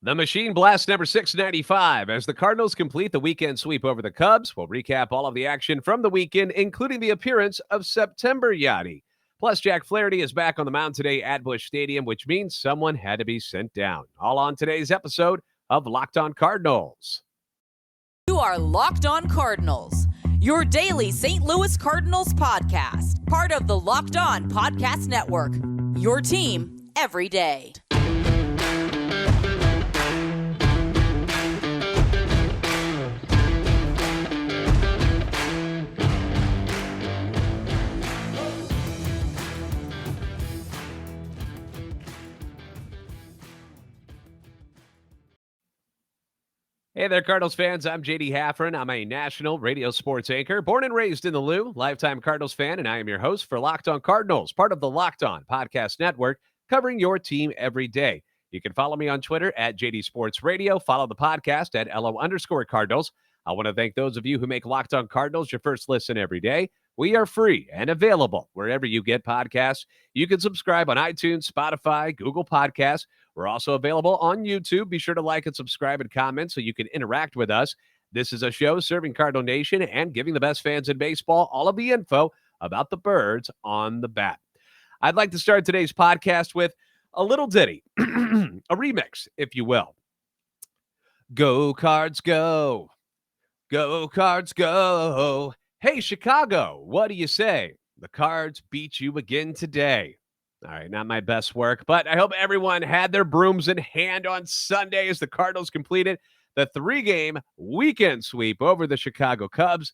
The machine blasts number 695 as the Cardinals complete the weekend sweep over the Cubs. We'll recap all of the action from the weekend, including the appearance of September Yadier. Plus, Jack Flaherty is back on the mound today at Busch Stadium, which means someone had to be sent down. All on today's episode of Locked On Cardinals. You are Locked On Cardinals, your daily St. Louis Cardinals podcast, part of the Locked On Podcast Network, your team every day. Hey there, Cardinals fans. I'm JD Haffron. I'm a national radio sports anchor, born and raised in the Lou, lifetime Cardinals fan, and I am your host for Locked On Cardinals, part of the Locked On Podcast Network, covering your team every day. You can follow me on Twitter at JD Sports Radio. Follow the podcast at LO_Cardinals. I want to thank those of you who make Locked On Cardinals your first listen every day. We are free and available wherever you get podcasts. You can subscribe on iTunes, Spotify, Google Podcasts. We're also available on YouTube. Be sure to like and subscribe and comment so you can interact with us. This is a show serving Cardinal Nation and giving the best fans in baseball all of the info about the birds on the bat. I'd like to start today's podcast with a little ditty, a remix, if you will. Go Cards go. Go Cards go. Hey, Chicago, what do you say? The Cards beat you again today. All right, not my best work, but I hope everyone had their brooms in hand on Sunday as the Cardinals completed the 3-game weekend sweep over the Chicago Cubs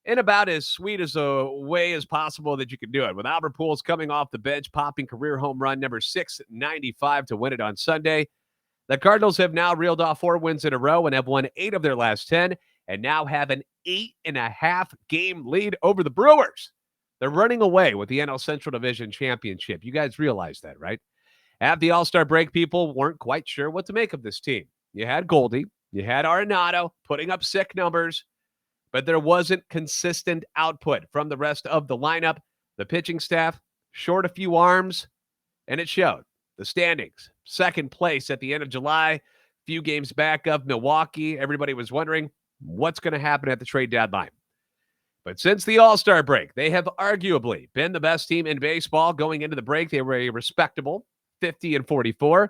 in about as sweet as a way as possible that you could do it. With Albert Pujols coming off the bench, popping career home run number 695 to win it on Sunday. The Cardinals have now reeled off 4 wins in a row and have won 8 of their last 10 and now have an 8.5-game lead over the Brewers. They're running away with the NL Central Division Championship. You guys realize that, right? At the All-Star break, people weren't quite sure what to make of this team. You had Goldie, you had Arenado putting up sick numbers, but there wasn't consistent output from the rest of the lineup. The pitching staff short a few arms, and it showed. The standings, second place at the end of July, few games back of Milwaukee. Everybody was wondering what's going to happen at the trade deadline. But since the All-Star break, they have arguably been the best team in baseball. Going into the break, they were a respectable 50-44.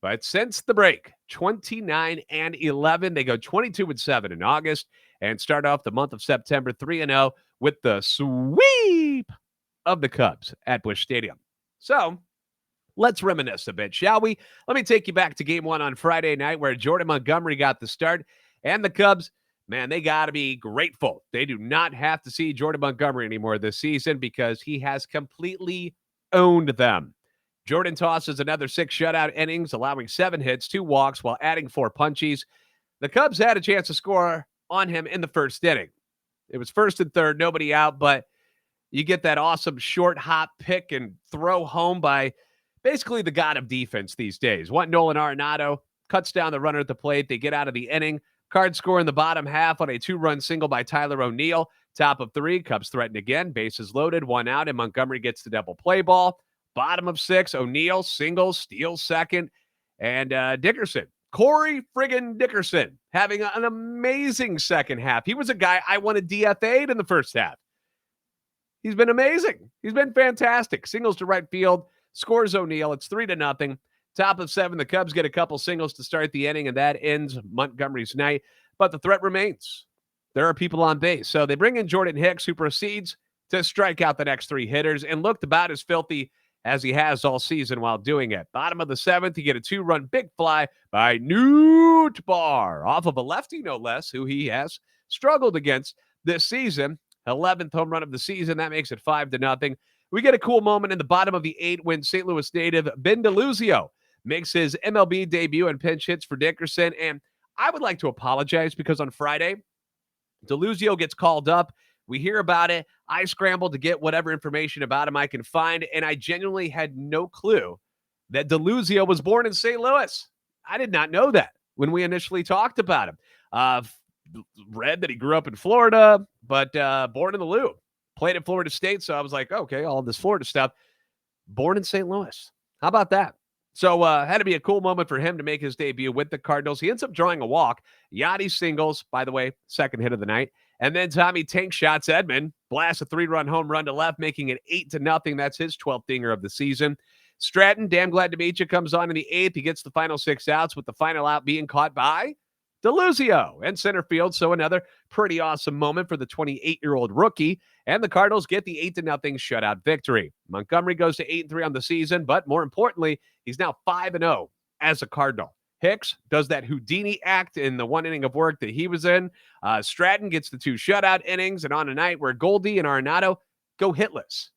But since the break, 29-11. They go 22-7 in August and start off the month of September 3-0 with the sweep of the Cubs at Busch Stadium. So let's reminisce a bit, shall we? Let me take you back to Game 1 on Friday night where Jordan Montgomery got the start, and the Cubs, man, they got to be grateful. They do not have to see Jordan Montgomery anymore this season because he has completely owned them. Jordan tosses another 6 shutout innings, allowing 7 hits, 2 walks, while adding 4 punchies. The Cubs had a chance to score on him in the first inning. It was first and third, nobody out, but you get that awesome short hop pick and throw home by basically the god of defense these days. Nolan Arenado cuts down the runner at the plate. They get out of the inning. Cards score in the bottom half on a 2-run single by Tyler O'Neill. Top of 3, Cubs threaten again. Bases loaded, 1 out, and Montgomery gets the double play ball. Bottom of 6, O'Neill singles, steals second, and Dickerson, Corey friggin' Dickerson, having an amazing second half. He was a guy I wanted DFA'd in the first half. He's been amazing. He's been fantastic. Singles to right field, scores O'Neill. It's 3-0. Top of 7, the Cubs get a couple singles to start the inning, and that ends Montgomery's night. But the threat remains. There are people on base. So they bring in Jordan Hicks, who proceeds to strike out the next 3 hitters and looked about as filthy as he has all season while doing it. Bottom of the 7th, you get a 2-run big fly by Newt Barr, off of a lefty, no less, who he has struggled against this season. 11th home run of the season. That makes it 5-0. We get a cool moment in the bottom of the 8th when St. Louis native Ben DeLuzio makes his MLB debut and pinch hits for Dickerson. And I would like to apologize because on Friday, DeLuzio gets called up. We hear about it. I scrambled to get whatever information about him I can find, and I genuinely had no clue that DeLuzio was born in St. Louis. I did not know that when we initially talked about him. Read that he grew up in Florida, but born in the Lou. Played at Florida State, so I was like, okay, all this Florida stuff. Born in St. Louis. How about that? So had to be a cool moment for him to make his debut with the Cardinals. He ends up drawing a walk. Yadier singles, by the way, second hit of the night. And then Tommy tank shots Edman, blasts a 3-run home run to left, making it 8-0. That's his 12th dinger of the season. Stratton, damn glad to meet you, comes on in the 8th. He gets the final 6 outs, with the final out being caught by DeLuzio in center field. So another pretty awesome moment for the 28-year-old rookie. And the Cardinals get the 8-0 shutout victory. Montgomery goes to 8-3 on the season, but more importantly, he's now 5-0 as a Cardinal. Hicks does that Houdini act in the one inning of work that he was in. Stratton gets the 2 shutout innings, and on a night where Goldie and Arenado go hitless,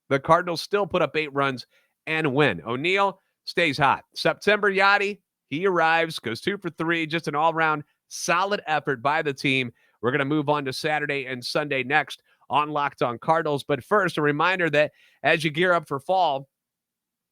the Cardinals still put up 8 runs and win. O'Neill stays hot. September Yachty, he arrives, goes 2 for 3, just an all-around solid effort by the team. We're going to move on to Saturday and Sunday next on Locked On Cardinals. But first, a reminder that as you gear up for fall,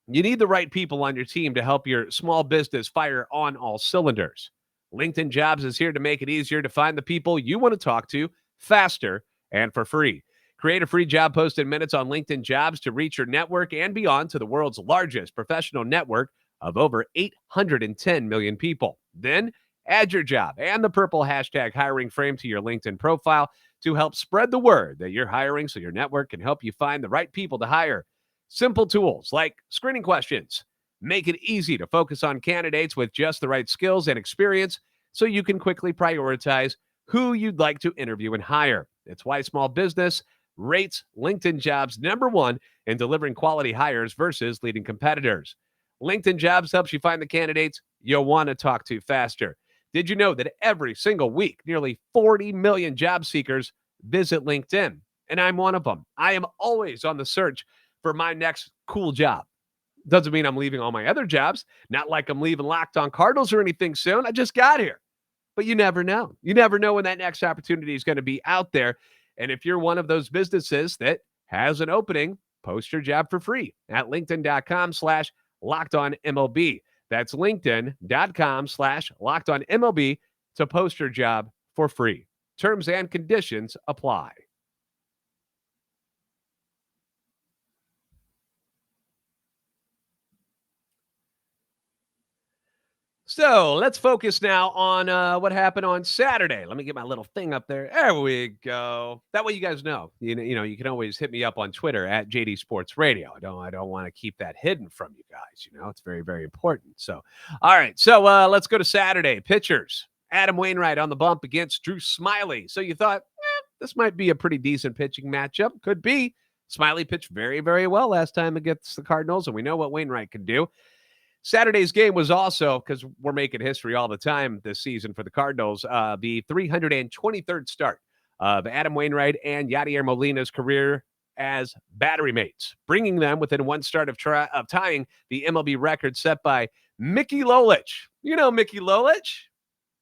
you need the right people on your team to help your small business fire on all cylinders. LinkedIn Jobs is here to make it easier to find the people you want to talk to faster and for free. Create a free job post in minutes on LinkedIn Jobs to reach your network and beyond to the world's largest professional network of over 810 million people. Then add your job and the purple hashtag hiring frame to your LinkedIn profile to help spread the word that you're hiring so your network can help you find the right people to hire. Simple tools like screening questions make it easy to focus on candidates with just the right skills and experience so you can quickly prioritize who you'd like to interview and hire. It's why small business rates LinkedIn Jobs #1 in delivering quality hires versus leading competitors. LinkedIn Jobs helps you find the candidates you'll want to talk to faster. Did you know that every single week, nearly 40 million job seekers visit LinkedIn? And I'm one of them. I am always on the search for my next cool job. Doesn't mean I'm leaving all my other jobs. Not like I'm leaving Locked On Cardinals or anything soon. I just got here. But you never know. You never know when that next opportunity is going to be out there. And if you're one of those businesses that has an opening, post your job for free at linkedin.com/LockedOnMLB. That's linkedin.com/LockedOnMLB to post your job for free. Terms and conditions apply. So let's focus now on what happened on Saturday. Let me get my little thing up there. There we go. That way you guys know. You know, you can always hit me up on Twitter at JD Sports Radio. I don't want to keep that hidden from you guys. You know, it's very, very important. So, all right. So let's go to Saturday. Pitchers. Adam Wainwright on the bump against Drew Smiley. So you thought, this might be a pretty decent pitching matchup. Could be. Smiley pitched very, very well last time against the Cardinals, and we know what Wainwright can do. Saturday's game was also, because we're making history all the time this season for the Cardinals, the 323rd start of Adam Wainwright and Yadier Molina's career as battery mates, bringing them within one start of tying the MLB record set by Mickey Lolich. You know Mickey Lolich?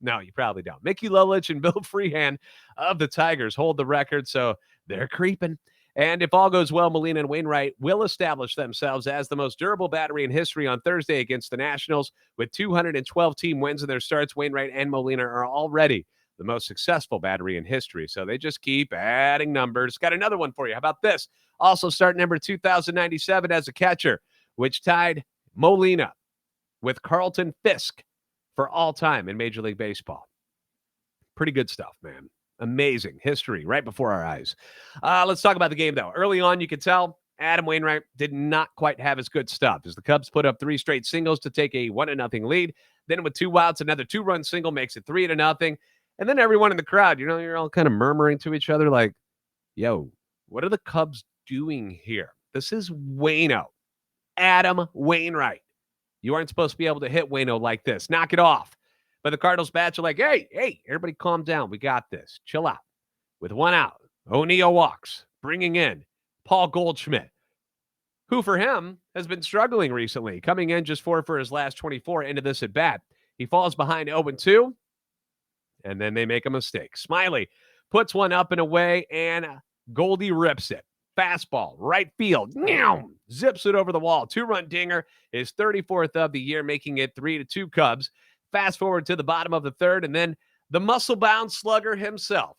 No, you probably don't. Mickey Lolich and Bill Freehan of the Tigers hold the record, so they're creeping. And if all goes well, Molina and Wainwright will establish themselves as the most durable battery in history on Thursday against the Nationals. With 212 team wins in their starts, Wainwright and Molina are already the most successful battery in history. So they just keep adding numbers. Got another one for you. How about this? Also start number 2097 as a catcher, which tied Molina with Carlton Fisk for all time in Major League Baseball. Pretty good stuff, man. Amazing history right before our eyes. Let's talk about the game, though. Early on, you could tell Adam Wainwright did not quite have his good stuff as the Cubs put up 3 straight singles to take a 1-0 lead. Then with 2 outs, another 2-run single makes it 3-0. And then everyone in the crowd, you know, you're all kind of murmuring to each other like, yo, what are the Cubs doing here? This is Waino. Adam Wainwright. You aren't supposed to be able to hit Waino like this. Knock it off. But the Cardinals bats are like, hey, everybody calm down. We got this. Chill out. With 1 out, O'Neill walks, bringing in Paul Goldschmidt, who for him has been struggling recently, coming in just 4 for his last 24 into this at bat. He falls behind 0-2, and then they make a mistake. Smiley puts one up and away, and Goldie rips it. Fastball, right field, zips it over the wall. 2-run dinger, his 34th of the year, making it 3-2 Cubs. Fast forward to the bottom of the third, and then the muscle-bound slugger himself,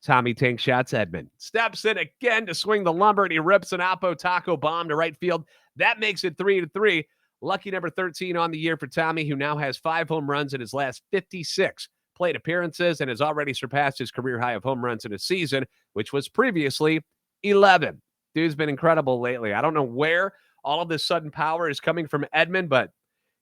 Tommy Tank Shots Edman, steps in again to swing the lumber, and he rips an Oppo Taco bomb to right field. That makes it 3-3. Lucky number 13 on the year for Tommy, who now has 5 home runs in his last 56 plate appearances and has already surpassed his career high of home runs in a season, which was previously 11. Dude's been incredible lately. I don't know where all of this sudden power is coming from Edman, but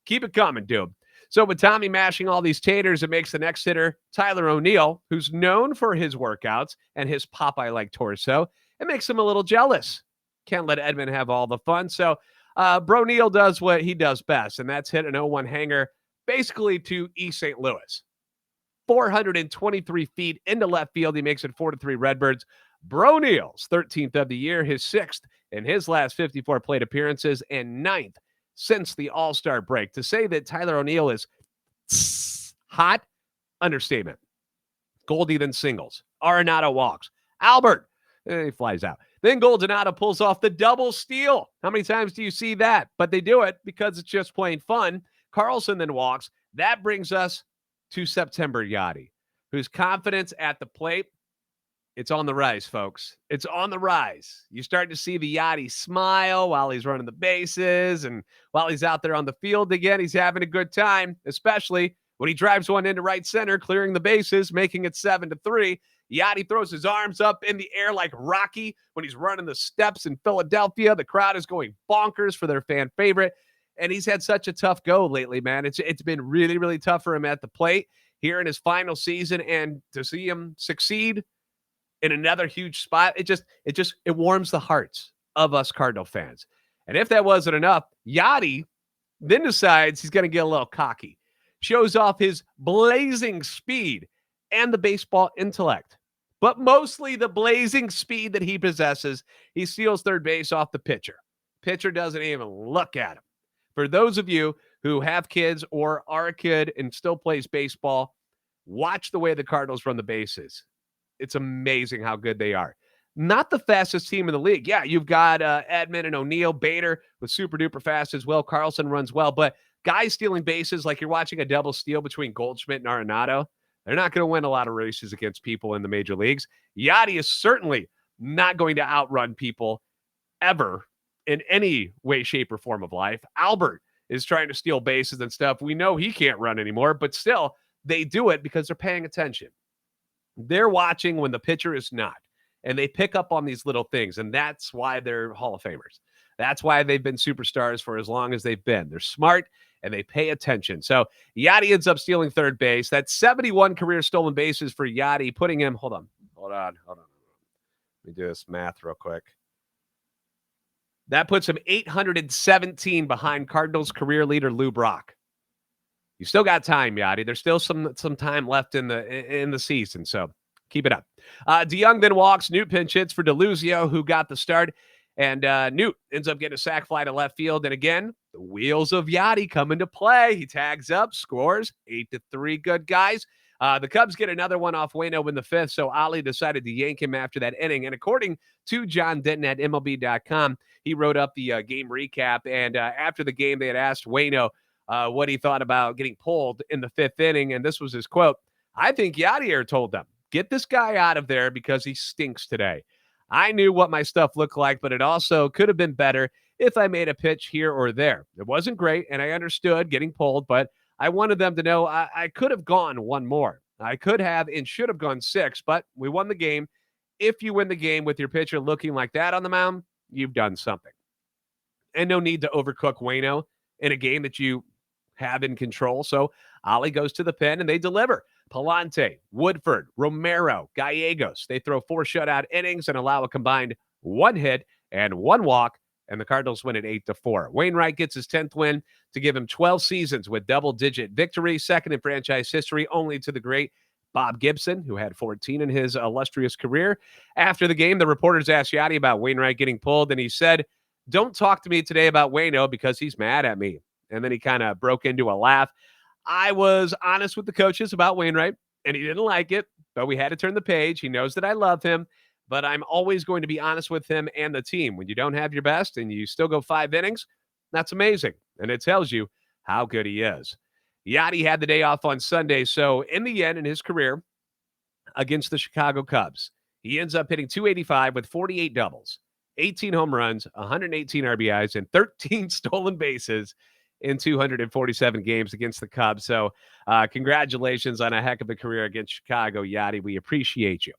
keep it coming, dude. So with Tommy mashing all these taters, it makes the next hitter, Tyler O'Neill, who's known for his workouts and his Popeye-like torso, it makes him a little jealous. Can't let Edman have all the fun. So Bro Neal does what he does best, and that's hit an 0-1 hanger basically to East St. Louis. 423 feet into left field. He makes it 4-3 Redbirds. Bro Neal's 13th of the year, his 6th in his last 54 plate appearances, and 9th since the All-Star break. To say that Tyler O'Neill is hot, understatement. Goldie then singles. Arenado walks. Albert, he flies out. Then Goldie pulls off the double steal. How many times do you see that? But they do it because it's just plain fun. Carlson then walks. That brings us to September Yadi, whose confidence at the plate, it's on the rise, folks. It's on the rise. You start to see the Yadi smile while he's running the bases, and while he's out there on the field again, he's having a good time, especially when he drives one into right center, clearing the bases, making it 7-3. Yadi throws his arms up in the air like Rocky when he's running the steps in Philadelphia. The crowd is going bonkers for their fan favorite, and he's had such a tough go lately, man. It's been really, really tough for him at the plate here in his final season, and to see him succeed in another huge spot, it warms the hearts of us Cardinal fans. And if that wasn't enough, Yadi then decides he's going to get a little cocky, shows off his blazing speed and the baseball intellect, but mostly the blazing speed that he possesses. He steals third base off the pitcher. Pitcher doesn't even look at him. For those of you who have kids or are a kid and still plays baseball, watch the way the Cardinals run the bases. It's amazing how good they are. Not the fastest team in the league. Yeah, you've got Edman and O'Neill. Bader was super duper fast as well. Carlson runs well, but guys stealing bases like you're watching a double steal between Goldschmidt and Arenado, they're not going to win a lot of races against people in the major leagues. Yadi is certainly not going to outrun people ever in any way, shape, or form of life. Albert is trying to steal bases and stuff. We know he can't run anymore, but still, they do it because they're paying attention. They're watching when the pitcher is not, and they pick up on these little things, and that's why they're Hall of Famers. That's why they've been superstars for as long as they've been. They're smart, and they pay attention. So Yadi ends up stealing third base. That's 71 career stolen bases for Yadi, putting him, hold on. Let me do this math real quick. That puts him 817 behind Cardinals career leader Lou Brock. You still got time, Yadi. There's still some time left in the season, so keep it up. DeYoung then walks. Newt pinch hits for DeLuzio, who got the start, and Newt ends up getting a sac fly to left field. And again, the wheels of Yadi come into play. He tags up, scores 8-3. Good guys. The Cubs get another one off Waino in the 5th, so Ali decided to yank him after that inning. And according to John Denton at MLB.com, he wrote up the game recap. And after the game, they had asked Waino what he thought about getting pulled in the 5th inning. And this was his quote. I think Yadier told them, get this guy out of there because he stinks today. I knew what my stuff looked like, but it also could have been better if I made a pitch here or there. It wasn't great, and I understood getting pulled, but I wanted them to know I could have gone one more. I could have and should have gone 6, but we won the game. If you win the game with your pitcher looking like that on the mound, you've done something. And no need to overcook Waino in a game that you have in control. So Ali goes to the pen and they deliver. Palante, Woodford, Romero, Gallegos. They throw 4 shutout innings and allow a combined 1 hit and 1 walk, and the Cardinals win at 8-4. Wainwright gets his 10th win to give him 12 seasons with double-digit victories, second in franchise history, only to the great Bob Gibson, who had 14 in his illustrious career. After the game, the reporters asked Yadi about Wainwright getting pulled, and he said, don't talk to me today about Waino because he's mad at me. And then he kind of broke into a laugh. I was honest with the coaches about Wainwright, and he didn't like it, but we had to turn the page. He knows that I love him, but I'm always going to be honest with him and the team. When you don't have your best and you still go 5 innings, that's amazing, and it tells you how good he is. Yadi had the day off on Sunday, so in the end in his career against the Chicago Cubs, he ends up hitting .285 with 48 doubles, 18 home runs, 118 RBIs, and 13 stolen bases in 247 games against the Cubs. So congratulations on a heck of a career against Chicago, Yadi. We appreciate you.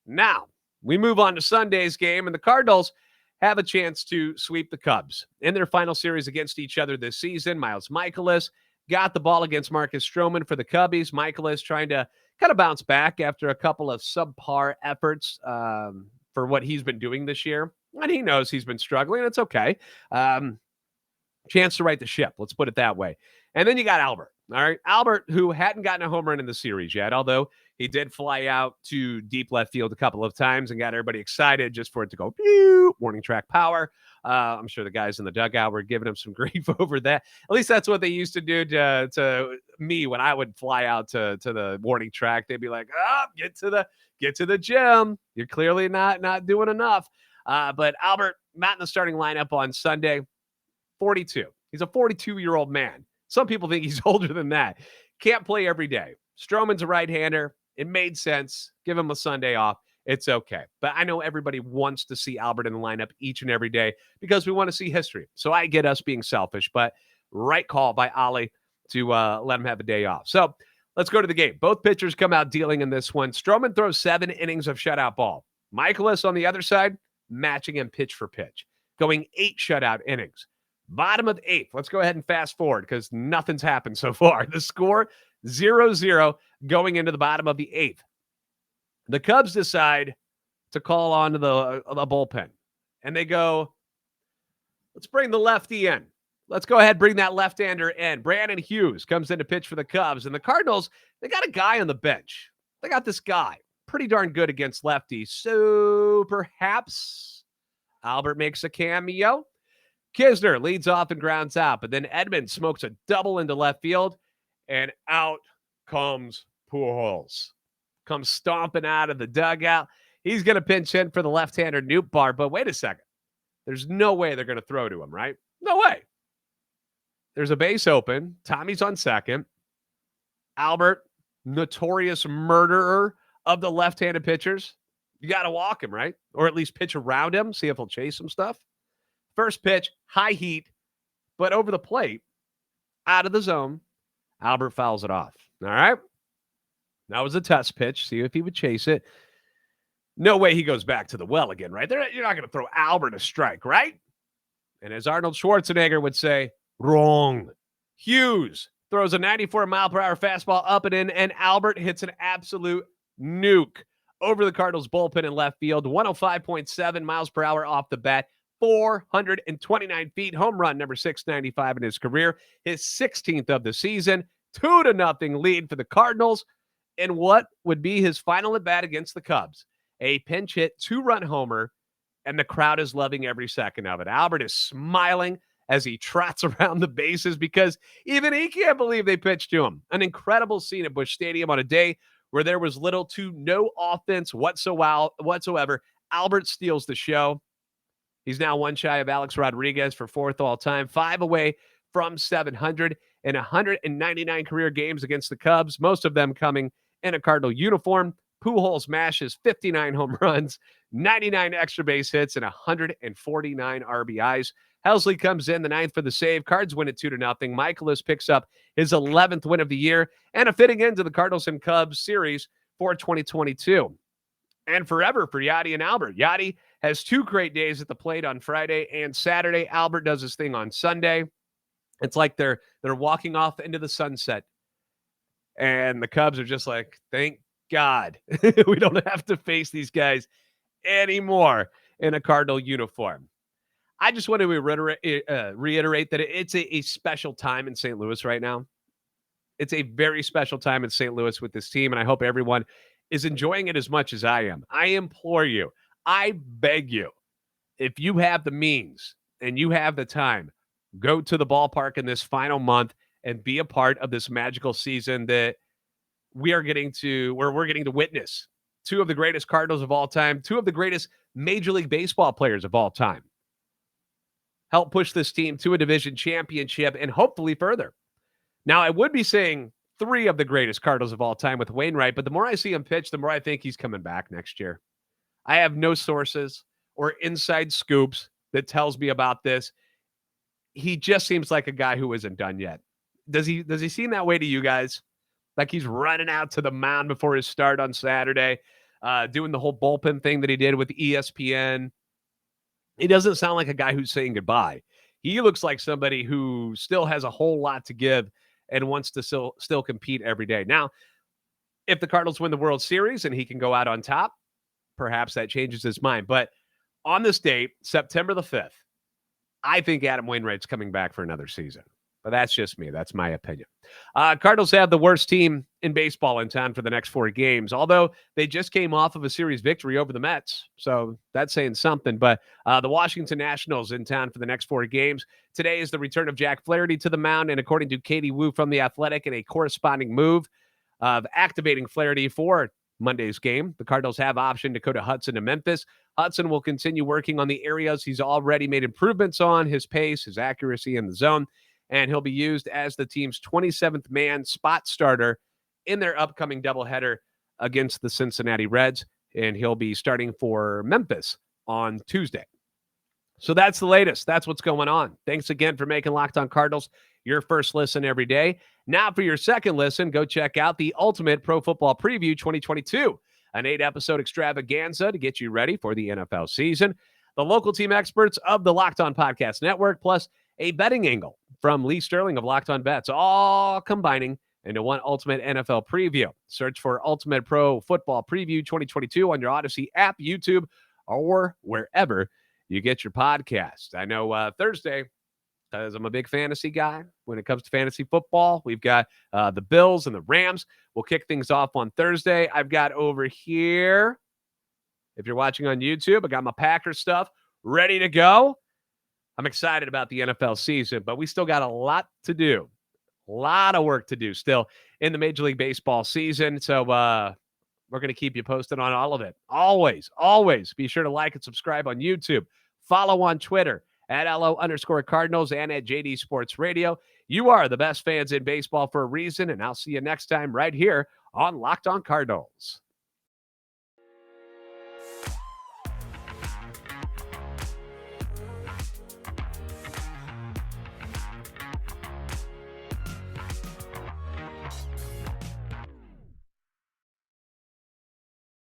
Now, we move on to Sunday's game, and the Cardinals have a chance to sweep the Cubs. In their final series against each other this season, Miles Mikolas got the ball against Marcus Stroman for the Cubbies. Mikolas trying to kind of bounce back after a couple of subpar efforts for what he's been doing this year. And he knows he's been struggling. It's okay. Chance to right the ship. Let's put it that way. And then you got Albert. All right. Albert, who hadn't gotten a home run in the series yet, although he did fly out to deep left field a couple of times and got everybody excited just for it to go pew, warning track power. I'm sure the guys in the dugout were giving him some grief over that. At least that's what they used to do to me when I would fly out to the warning track. They'd be like, "Oh, get to the gym. You're clearly not doing enough." But Albert, not in the starting lineup on Sunday. 42. He's a 42-year-old man. Some people think he's older than that. Can't play every day. Stroman's a right-hander. It made sense. Give him a Sunday off. It's okay. But I know everybody wants to see Albert in the lineup each and every day because we want to see history. So I get us being selfish, but right call by Ollie to let him have a day off. So let's go to the game. Both pitchers come out dealing in this one. Stroman throws 7 innings of shutout ball. Mikolas on the other side, matching him pitch for pitch, going 8 shutout innings. Bottom of the 8th. Let's go ahead and fast forward because nothing's happened so far. The score, 0-0 going into the bottom of the 8th. The Cubs decide to call on to the bullpen. And they go, let's bring the lefty in. Let's go ahead and bring that left-hander in. Brandon Hughes comes in to pitch for the Cubs. And the Cardinals, they got a guy on the bench. They got this guy. Pretty darn good against lefties. So perhaps Albert makes a cameo. Kisner leads off and grounds out, but then Edmonds smokes a double into left field, and out comes Pujols. Comes stomping out of the dugout. He's going to pinch in for the left-hander Nootbaar, but wait a second. There's no way they're going to throw to him, right? No way. There's a base open. Tommy's on second. Albert, notorious murderer of the left-handed pitchers. You got to walk him, right? Or at least pitch around him, see if he'll chase some stuff. First pitch, high heat, but over the plate, out of the zone, Albert fouls it off. All right? That was a test pitch. See if he would chase it. No way he goes back to the well again, right? You're not going to throw Albert a strike, right? And as Arnold Schwarzenegger would say, wrong. Hughes throws a 94-mile-per-hour fastball up and in, and Albert hits an absolute nuke over the Cardinals bullpen in left field. 105.7 miles per hour off the bat. 429 feet, home run number 695 in his career, his 16th of the season, 2-0 lead for the Cardinals, and what would be his final at bat against the Cubs. A pinch hit, 2-run homer, and the crowd is loving every second of it. Albert is smiling as he trots around the bases because even he can't believe they pitched to him. An incredible scene at Busch Stadium on a day where there was little to no offense whatsoever. Albert steals the show. He's now one shy of Alex Rodriguez for 4th all-time, 5 away from 700 in 199 career games against the Cubs, most of them coming in a Cardinal uniform. Pujols mashes 59 home runs, 99 extra base hits, and 149 RBIs. Helsley comes in the 9th for the save. Cards win it 2-0. Mikolas picks up his 11th win of the year and a fitting end to the Cardinals and Cubs series for 2022. And forever for Yadi and Albert. Yadi has 2 great days at the plate on Friday and Saturday. Albert does his thing on Sunday. It's like they're walking off into the sunset. And the Cubs are just like, thank God we don't have to face these guys anymore in a Cardinal uniform. I just want to reiterate that it's a special time in St. Louis right now. It's a very special time in St. Louis with this team, and I hope everyone is enjoying it as much as I am. I implore you, I beg you, if you have the means and you have the time, go to the ballpark in this final month and be a part of this magical season that we're getting to witness 2 of the greatest Cardinals of all time, 2 of the greatest Major League Baseball players of all time. Help push this team to a division championship and hopefully further. Now, I would be saying 3 of the greatest Cardinals of all time with Wainwright, but the more I see him pitch, the more I think he's coming back next year. I have no sources or inside scoops that tells me about this. he just seems like a guy who isn't done yet. Does he seem that way to you guys? Like he's running out to the mound before his start on Saturday, doing the whole bullpen thing that he did with ESPN. He doesn't sound like a guy who's saying goodbye. He looks like somebody who still has a whole lot to give and wants to still compete every day. Now, if the Cardinals win the World Series and he can go out on top, perhaps that changes his mind. But on this date, September the 5th, I think Adam Wainwright's coming back for another season. But that's just me. That's my opinion. Cardinals have the worst team in baseball in town for the next 4 games, although they just came off of a series victory over the Mets. So that's saying something. But the Washington Nationals in town for the next 4 games. Today is the return of Jack Flaherty to the mound. And according to Katie Wu from The Athletic, in a corresponding move of activating Flaherty for Monday's game, the Cardinals have optioned Dakota Hudson to Memphis. Hudson will continue working on the areas he's already made improvements on, his pace, his accuracy in the zone, and he'll be used as the team's 27th man spot starter in their upcoming doubleheader against the Cincinnati Reds, and he'll be starting for Memphis on Tuesday. So that's the latest. That's what's going on. Thanks again for making Locked On Cardinals your first listen every day. Now for your second listen, go check out the Ultimate Pro Football Preview 2022, an 8-episode extravaganza to get you ready for the NFL season. The local team experts of the Locked On Podcast Network, plus a betting angle from Lee Sterling of Locked On Bets, all combining into one ultimate NFL preview. Search for Ultimate Pro Football Preview 2022 on your Odyssey app, YouTube, or wherever you get your podcast. I know Thursday, because I'm a big fantasy guy when it comes to fantasy football, we've got the Bills and the Rams. We'll kick things off on Thursday. I've got over here, if you're watching on YouTube, I got my Packers stuff ready to go. I'm excited about the NFL season, but we still got a lot to do. A lot of work to do still in the Major League Baseball season. So we're going to keep you posted on all of it. Always, always be sure to like and subscribe on YouTube. Follow on Twitter at @LO_Cardinals and at JD Sports Radio. You are the best fans in baseball for a reason, and I'll see you next time right here on Locked On Cardinals.